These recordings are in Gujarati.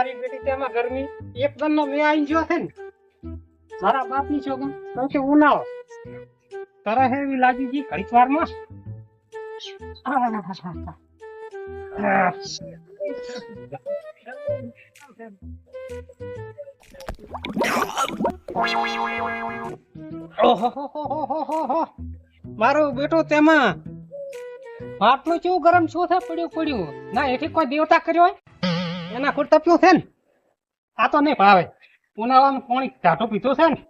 મારી બેટી તેમાં ગરમી એકદમ નો મેં આવી ગયો છે ને મારા બાપ ની છોકરા તો કે ઉનાળો તરહ એવી લાગી ગઈ ઘડીક વારમાં ઓહો મારો બેટો તેમાં આટલું કેવું ગરમ શું છે પડ્યું ના એથી કોઈ દેવતા કર્યો હોય એના કોઈ તપ્યું છે ને આ તો નહીં ભાવે ઉનાળાનું પાણી ટાઢો પીધો છે ને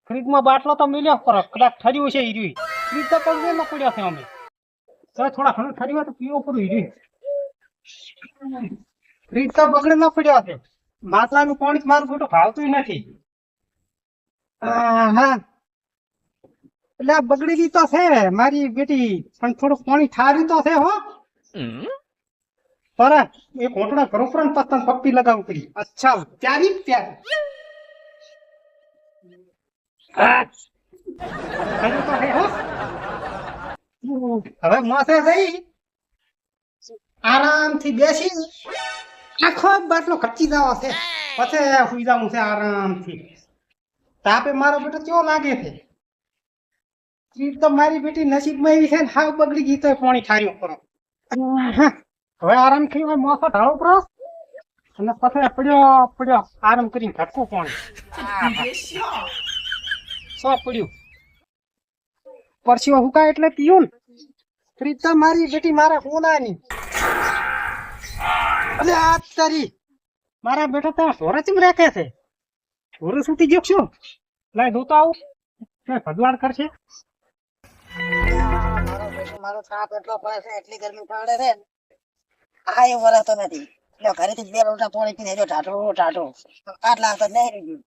ફ્રીજમાં બાટલો તો મિલ્યો કરો કદાચ ઠર્યું છે હીરી ફ્રીજ તો પગમાં પડ્યો છે અમે તો થોડા ઘણું ઠર્યું હોય તો પીવો પડ્યું હીરી ફ્રીજ તો બગડે ન પડ્યો છે માટલાનું પાણી મારું બેટો ભાવતું નથી હા એટલે આ બગડેલી તો છે મારી બેટી પણ થોડું પાણી ઠારી તો છે હો પર એ કોટડા ઘર ઉપર પતંગ પપ્પી લગાવું પડી અચ્છા ત્યારે હવે માથે જઈ આરામથી બેસી આખો બાટલો ખર્ચી જવો છે પછી સુઈ જવું છે આરામથી તાપે મારો બેટો કેવો લાગે છે ચીજ તો મારી બેટી નસીબમાં એવી છે ને હાવ બગડી ગઈ તો પાણી ઠાર્યો કરો હવે આરામ થઈ હોય મોસો ઢાળો કરો અને પછી પડ્યો આરામ કરીને ઘટકું પાણી સો પડ્યું પરસીઓ હુકાય એટલે પીયું ને ફ્રીજ તો મારી બેટી મારા હોનાની અલે આ તારી મારા બેટા તો સોરે ચીમ રાખે છે સોરે છૂટી ગયો છો લાય જોતો આવું ભગવાન કરશે મારો થાપ એટલો પડે છે એટલી ગરમી પડે છે આ એ વરાતો નથી એટલે ઘરેથી બે લોટા પાણી પીને જો ટાટો આટલા આવતા નહેરી ગયું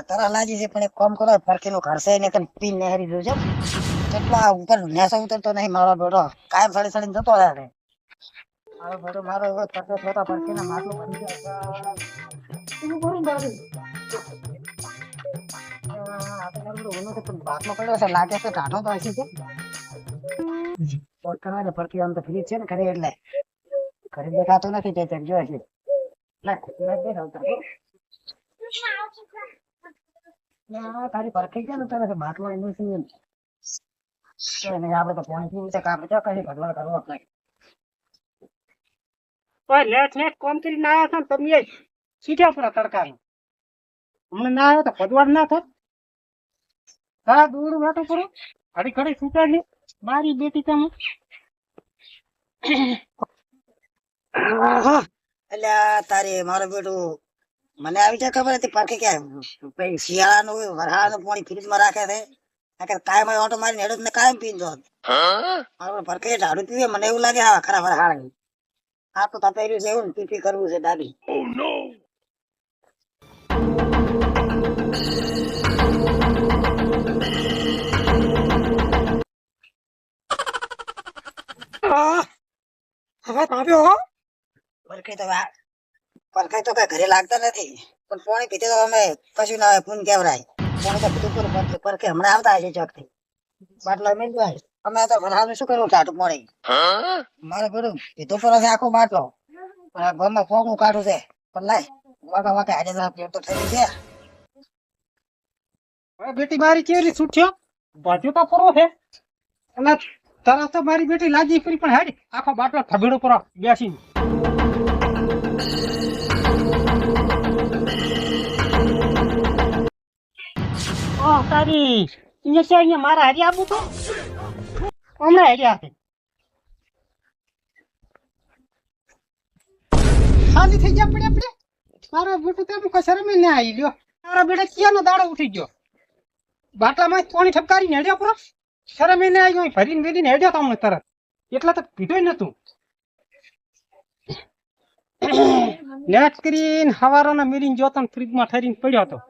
તરસ લાગી છે પણ એક કામ કરો ફરકીનું ઘર છે ને પીને નહેરી દઉં છે કેટલા ઉપર નેસો ઉતરતો નહીં મારો બેટો કાયમ સડી સડીને જતો રહે છે મારો બેટો મારો એવો તરતો થતો ફરકીને માટલું ભરી જાય બાટલો પડ્યો છે લાગે છે ટાઢો તો હશે છે ફરકી આમ તો ફ્રીજ છે ને ઘરે એટલે ઘરે દેખાતું નથી તે જો છે તારી પરખી છે ને તને બાટલો એનું આપડે તો પાણી પીવું છે કામ કઈ ભગવાન કરવો લેટ કોમ કરીને આવ્યા છો ને તમે સીધા પૂરા તડકા હમણાં ના આવ્યો તો ભગવાન ના થાય હા દૂર વાટો કરો ઘડી છૂટા નહીં મારી બેટી તમે એટલે તારી મારો બેટું મને આવી જાય ખબર હતી પાર્કે ક્યાં શિયાળાનું વરસાદનું પાણી ફ્રીજમાં રાખે છે કાયમ ઓટો મારીને હેડો ને કાયમ પીને મારો ફરકે ઢાડું પીવે મને એવું લાગે હા ખરા વરસાદ આ તો તપેર્યું છે એવું ને પીપી કરવું છે દાદી હવે આવ્યો પરખાઈ તો કઈ ઘરે લાગતા નથી પણ પાણી પીતે તો અમે કશું ના હોય પૂન કેવરાય પાણી તો બધું પરખે હમણાં આવતા હશે ચોકથી બાટલો મેં જાય અમે તો ભરાવાનું શું કરવું ટાટું પાણી મારે બધું પીધું પર આખો બાટલો ઘરમાં ફોકું કાઢું છે પણ લાય વાકા આજે તો થઈ છે હવે બેટી મારી કેવી છૂટ્યો બાજુ તો પૂરો છે અને તરત તો મારી બેટી લાગી ફરી પણ હાડી આખો બાટલો ઠબેડો પર બેસીને તારી અહીંયા મારા હારી આપું તો હમણાં હારી આપે ખાલી થઈ ગયા પડે આપણે મારો બેટું તો કોઈ શરમે ના આવી લ્યો મારા બેટા ક્યાંનો દાડો ઉઠી ગયો બાટલામાં પાણી ઠપકારીને હેડ્યો પૂરો શરમે ના આવી ગયો ભરીને વેરીને હેડ્યો તમને તરત એટલા તો પીધોય નતું લેટ કરીને હવારોના મેરીને જોતો ફ્રીજમાં ઠરીને પડ્યો હતો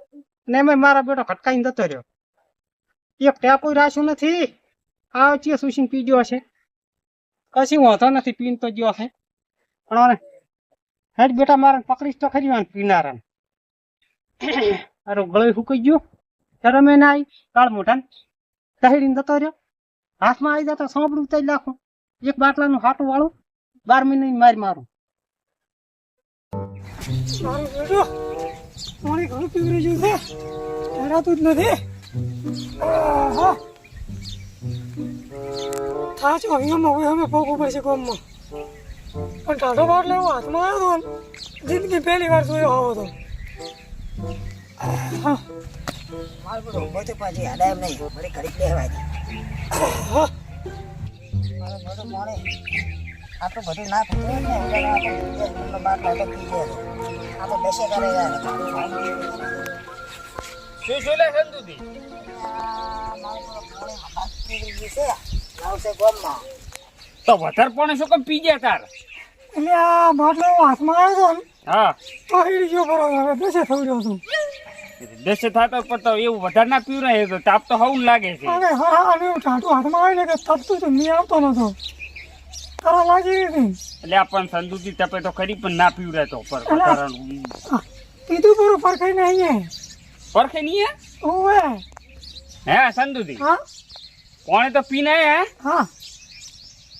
ને એમાં મારા બેટો ખટકાઈને જતો રહ્યો એક ટેપો રાખ્યું નથી આ ચીએ સુશીને પી ગયો હશે કશી વાંધો નથી પીને તો ગયો હશે પણ હેડ બેટા મારે પકડીશ તો ખરી વાન પીનારા અરે ગળે સુકાઈ ગયો શરમે ના આવી કાળ મોઢાને સહેડીને જતો રહ્યો હાથમાં આવી જતો સાંભળું ઉતારી નાખું એક બાટલાનું હાટું વાળું 12 મહિને મારી મારું મારું બેટું પાણી ઘણું પીવડી ગયું છે હેરાતું જ નથી ઓહો થાચો અહીંયામાં હવે અમે પોગવું પડશે ગામમાં પણ ટાઢો બાટલો એવો હાથમાં આવ્યો હતો ને જિંદગી પહેલી વાર જોયો આવો તો મારું બધું ઊભો થયો પાછી હડાય એમ નહીં વળી ઘડીક બેહવાય દે. મારું બધું મોડે આટલું બધું ના પીવે ને એટલે આપણે બાટલા તો પી જાય આ તો બેસે કરે યાર શું લે સંતુજી મારું બધું મોડે હાથ પીવી ગયું છે આવશે ગામમાં તો વધારે પણ શું કેમ પી ગયા તાર એટલે આ બાટલો એવો હાથમાં આવ્યો હતો ને હા તો હીડી ગયો બરોબર હવે બેસે થઈ રહ્યો છું દેશે થતો પણ તો એવું વધારે ના પીવું ને તો તાપ તો હવું લાગે છે અને હા અને એવું ટાટું હાથમાં આવી ને કે તપતું તો નહીં આવતો નતો તારા લાગી હતી એટલે આ પણ સંતુજી તપે તો ખરી પણ ના પીવું રહેતો પર કીધું પૂરું ફરકાઈ ને અહીંયા પરખે નહીં ઓવે હે સંતુજી હા કોણે તો પીને હે હા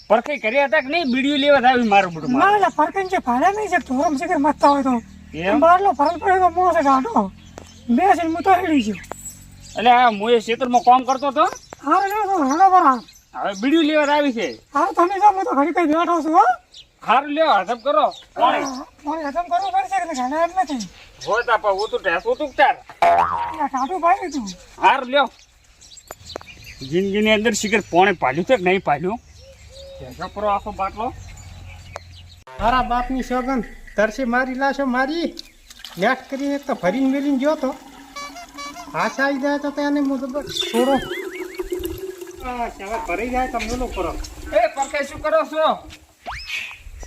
પરખે કર્યા હતા કે નહીં બીડીઓ લેવા આવી મારું બધું ના એટલે ફરકાઈ છે ભાડા નહીં છે ધોરમ શિખર મતતા હોય તો એમ બાટલો ફરક પડે તો મોસે કાઢો બેસીને હું તો હેડી ગયો એટલે આ હું એ ક્ષેત્રમાં કામ કરતો હતો હા લે તો હેડો બરા હવે બીડીઓ લેવા આવી છે હા તમે જાઓ હું તો ઘડી કઈ બેઠો છું હો સારું લ્યો હસબ કરો કોણે મને હજમ કરવું પડશે કે ઘણા એમ નથી હોય તા પણ હું તો ઢેસું તું તાર ટાટું પાડી તું સારું લ્યો જિંદગીની અંદર શિખર પોણે પાલ્યું છે કે નહીં પાલ્યું ઢેસો કરો આખો બાટલો મારા બાપની સોગંદ તરસે મારી લાશો મારી લેટ કરીને એક તો ભરીને મેલીને ગયો તો હાથ આવી જાય તો તેને હું તો બસ છોડો ભરી જાય તો મેલો કરો એ પરખે શું કરો છો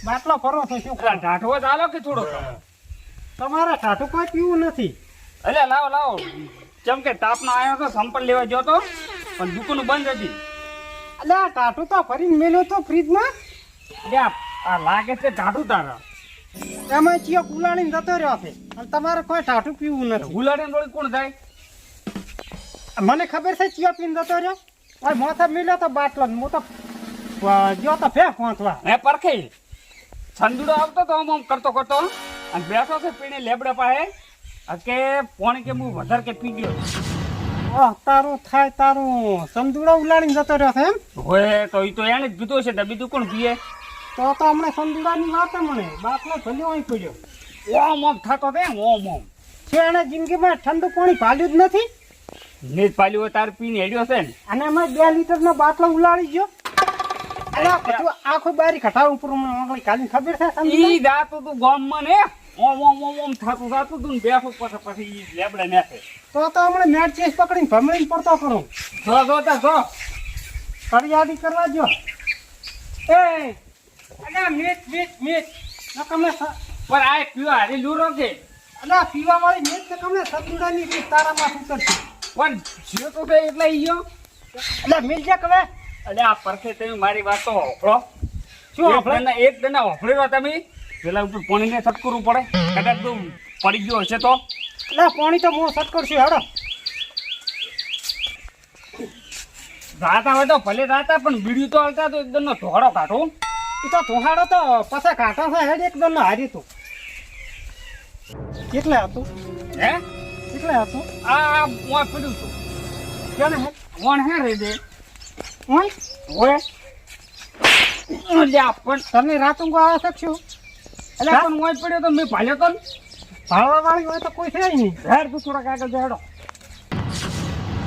બાટલો ફરો તો શું કરો? ઢાંઠવો ચાલો કે થોડો તમારે ટાટું કોઈ પીવું નથી એટલે લાવો લાવો જેમ કે તાપનો આવ્યો તો સંપલ લેવા ગયો તો પણ દુકાન બંધ હતી એટલે આ ટાટું તો ભરીને મેલ્યો તો ફ્રીજમાં એટલે આ લાગે છે ઢાંઠું તારા એમાં ચિયો ઉલાડીને જતો રહ્યો છે અને તમારે કોઈ ટાટું પીવું નથી ગુલાડી રોળી કોણ થાય મને ખબર છે ચિયો પીને જતો રહ્યો ઓય મોથા મેલ્યો તો બાટલો ને હું તો ગયો તો ફેંક વાંચવા હે પરખે છંદુડો આવતો તો આમ કરતો કરતો અને બેઠો છે પીને લેબડા પાસે કે પોણી કે હું વધારે કે પી ગયો ઓહ તારું થાય તારું સમજુડો ઉલાડીને જતો રહ્યો છે એમ હોય તો એ તો એને જ પીધો છે તો બીજું કોણ પીએ તો હમણાં સમજુડાની વાત મને બાટલો ભલ્યો અહીં પડ્યો ઓમ ઓમ થતો તે ઓમ ઓમ છે એને જિંદગીમાં ઠંડુ પાણી ભાલ્યું જ નથી નીચ પાલ્યું હોય તાર પીને હેડ્યો છે ને અને એમાં 2 લીટરનો બાટલો ઉલાડી ગયો અલા પછી આખું બારી કઢાવ ઉપર ઓગળી કાલી ખબર છે સમજુડા? ઈ જાતું તું ગામમાં ને ઓમ ઓમ ઓમ ઓમ થતું જાતું તું ને બેઠું પછી ઈ લેબડા નાખે તો હમણાં મેટ ચેસ પકડીને ભમરીને પડતો કરું જો જો તા જો ફરિયાદી કરવા જો એ અલા મીટ નકમે પણ આ પીવા હારી લૂરો કે અલા પીવા વાળી મીટ નકમે સમજુડાની રીત તારામાં ઉતરશે પણ જીઓ તો તે એટલે ઈ ગયો અલા મિલ જા કવે એટલે આ પરખે તમે મારી વાત તો હોભળો શું હોભળે? એક દના હોભળેલો તમે પેલા ઉપર પાણીને સટ કરવું પડે કદાચ તું પડી ગયો હશે તો અલા પાણી તો હું સટ કરશું હેડો રાતા હોય તો ભલે રાતા પણ બીડ્યું તો હાલતા તો એકદમ નો ધોળો કાઢો એ તો ધોહાડો તો પછી કાંટા છે હેડ એકદમ હારી તું કેટલે હતું હે કેટલે હતું આ મોય પડ્યું છું કેને હે કોણ હે રે દે ઓય હોય અલ્યા પણ તમે રાતુંગો આવે શકશું એટલે પણ મોય પડ્યો તો મેં ભાલ્યો તો ને. ભાળવા વાળી હોય તો કોઈ છે નહીં હેડ તું થોડાક આગળ હેડો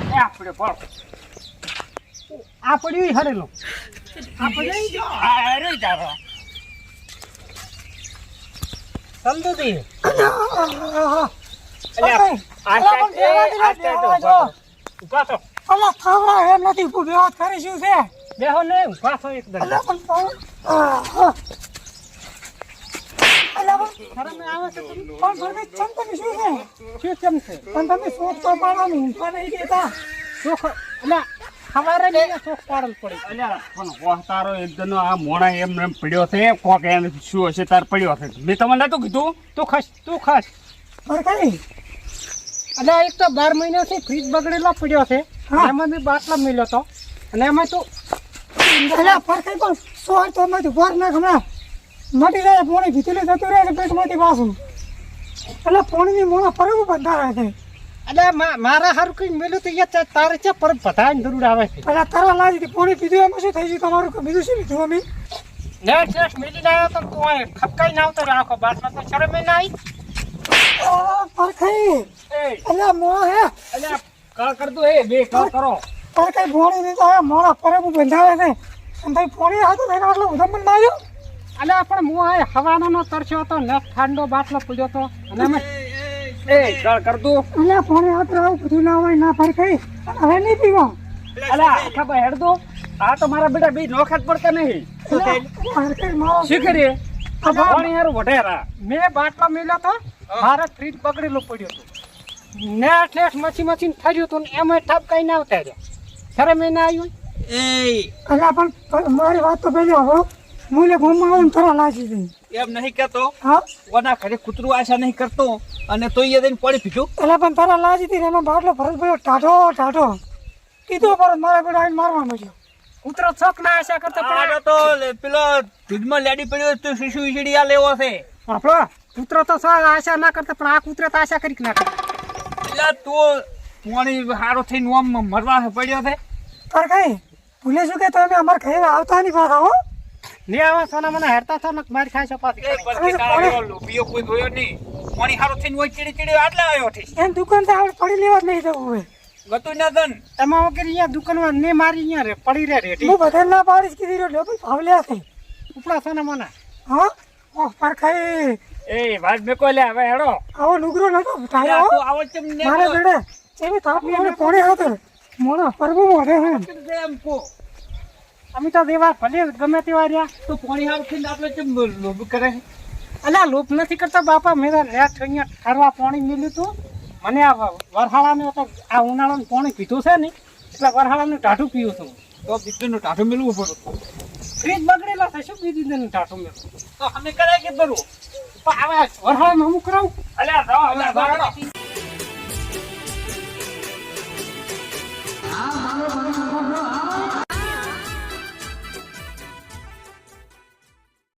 એ આપણે પડ આ પડ્યું ઈ હરેલું આ પડ્યું ઈ જો. આ રે તારો સમજુદી અલ્યા આ અલા, પણ સાઈડ બેહવા આ દે, સાઈડ ઉભા થો અલા થાવરા એમ નથી ઊભું વાત કરી શું છે બેહો ને ઉભા થો એકદમ અલા પણ શરમ આવે છે તમને? પણ તમે ચમતમી શું છે શું કેમ છે પણ તમે શોખ તો પાડવાનું ઊંઘવા નહીં દેતા શોખ એટલે સવારે ને શોખ પાડલ પડી અલ્યા પણ વાહ તારો એકદમ આ મોણા એમ એમ પડ્યો છે કોક એને શું હશે તાર પડ્યો હશે મેં તમને નતું કીધું તું ખસ પણ કઈ એટલે એક તો 12 મહિનાથી ફ્રીજ બગડેલો પડ્યો છે હા. એમાં બી બાટલો મળ્યો તો અને એમાં તું અલા પર કઈ પણ સોળ તો માંથી ભર નાખ હમણાં મટી જાય પોણી ભીતેલી જતું રહે છે પેટમાંથી પાછું એટલે પાણીની મોણા પરબ બંધાવે છે એટલે મારા હારું કઈ મેલું તો યાર તારે છે પર બધાને જરૂર આવે છે પેલા તરા લાજી હતી પાણી પીધું એમાં શું થઈ ગયું તમારું કે બીજું શું લીધું અમે નેટ નેટ મેલી લાવ્યો તો તું અહીં ખપકાઈ ના આવતો આખો બાટલો તો શરમે ના આવી પરખાઈ એ એટલે મોણા હે અલ્યા કળ કરતું એ બે કળ કરો પરખાઈ પાણી નહીં તો આ મોણા પરબ બંધાવે છે અને ભાઈ પાણી હતો ને એનો આટલો બધો પણ ના આવ્યો અલ્યા પણ હું આ હવાનો તરસ્યો હતો ને ઠંડો બાટલો પડ્યો હતો અને અમે એ કળ કરતું એટલે પાણી હાથ આવું બધું ના હોય ના પરખાઈ હવે નહીં પીવા અલ્યા ખબર હેડ દો આ તો મારા બેટા બે નોખા જ પડતા નહીં પરખાઈ મારો શું કરીએ પાણી હારું વઢેરા મેં બાટલો મેલ્યો તો મારે ફ્રીજ બગડેલો પડ્યો હતો નેટ નેટ મચી થયું હતું ને એમાં ઠપકાઈ ના આવતા રહ્યા શરમે ના આવ્યું અલા પણ મારી વાત તો પહેલી હવે મૂલે ઘૂમમાં આવું થોડા લાગી ગઈ એમ નહીં કેતો હા કોના ઘરે કૂતરું આશા નહીં કરતો અને તો એ દઈને પડી પીધું એટલે પણ તારા લાજી હતી ને એમાં બાટલો ભરત પડ્યો ટાઢો કીધું પર મારા બેટા આવીને મારવા મળ્યો ઉતરો છોક ના આશા કરતા આડો તો પેલો દૂધમાં લેડી પડ્યો તો શીશુ વીજળી આ લેવો છે આપણો કૂતરો તો સર આશા ના કરતા પણ આ કૂતરો તો આશા કરી નાખે એટલે તું પાણી હારો થઈને આમ મરવા પડ્યો છે પર કઈ ભૂલે શું કે તમે અમારા ઘરે આવતા નહીં પાછા હો ને આવા સોના મને હેરતા છો ને મારી ખાય છે પાછી એ પછી તારો લોભીઓ કોઈ જોયો નહીં પાણી હારો થઈને હોય ચીડી આટલા આવ્યો છે એમ દુકાન તો આપણે પડી લેવા જ નહીં જવું હવે ગતું ના તન તમે વગર અહીંયા દુકાનમાં ને મારી અહીંયા રે પડી રે રેડી હું બધા ના પાડીશ કીધી રહ્યો ભાઈ ભાવ લે છે ઉપલા સોના મને હા ઓહ પર ખાઈ એ વાત મેકો લે હવે હેડો આવો નુગરો નતો ટાયો તું આવો ચમ ને મારે બેડે એવી તાપી મને પોણે હતો મોણા પરબો મોઢે હે એમ કો અમે તો દેવા ભલે ગમે તેવા રહ્યા તો પાણી હારો થઈને આપણે ચમ લોભ કરે અલ્યા લોભ નથી કરતા બાપા મેરા નેટ અહીંયા ઠરવા પાણી મેલ્યું તું મને આ વરહાળાને તો આ ઉનાળાનું પાણી પીધું છે ને એટલે વરહાળાનું ટાઢું પીવું છું તો બીજું ટાઢું મેળવું પડે ફ્રીજ બગડેલો છે શું પી દીધું ટાઢું મેળવું તો અમે કરાય કે બરું પણ હવે વરહાળામાં અમુક કરાવું અલ્યા જાઓ, અલ્યા જાઓ. આ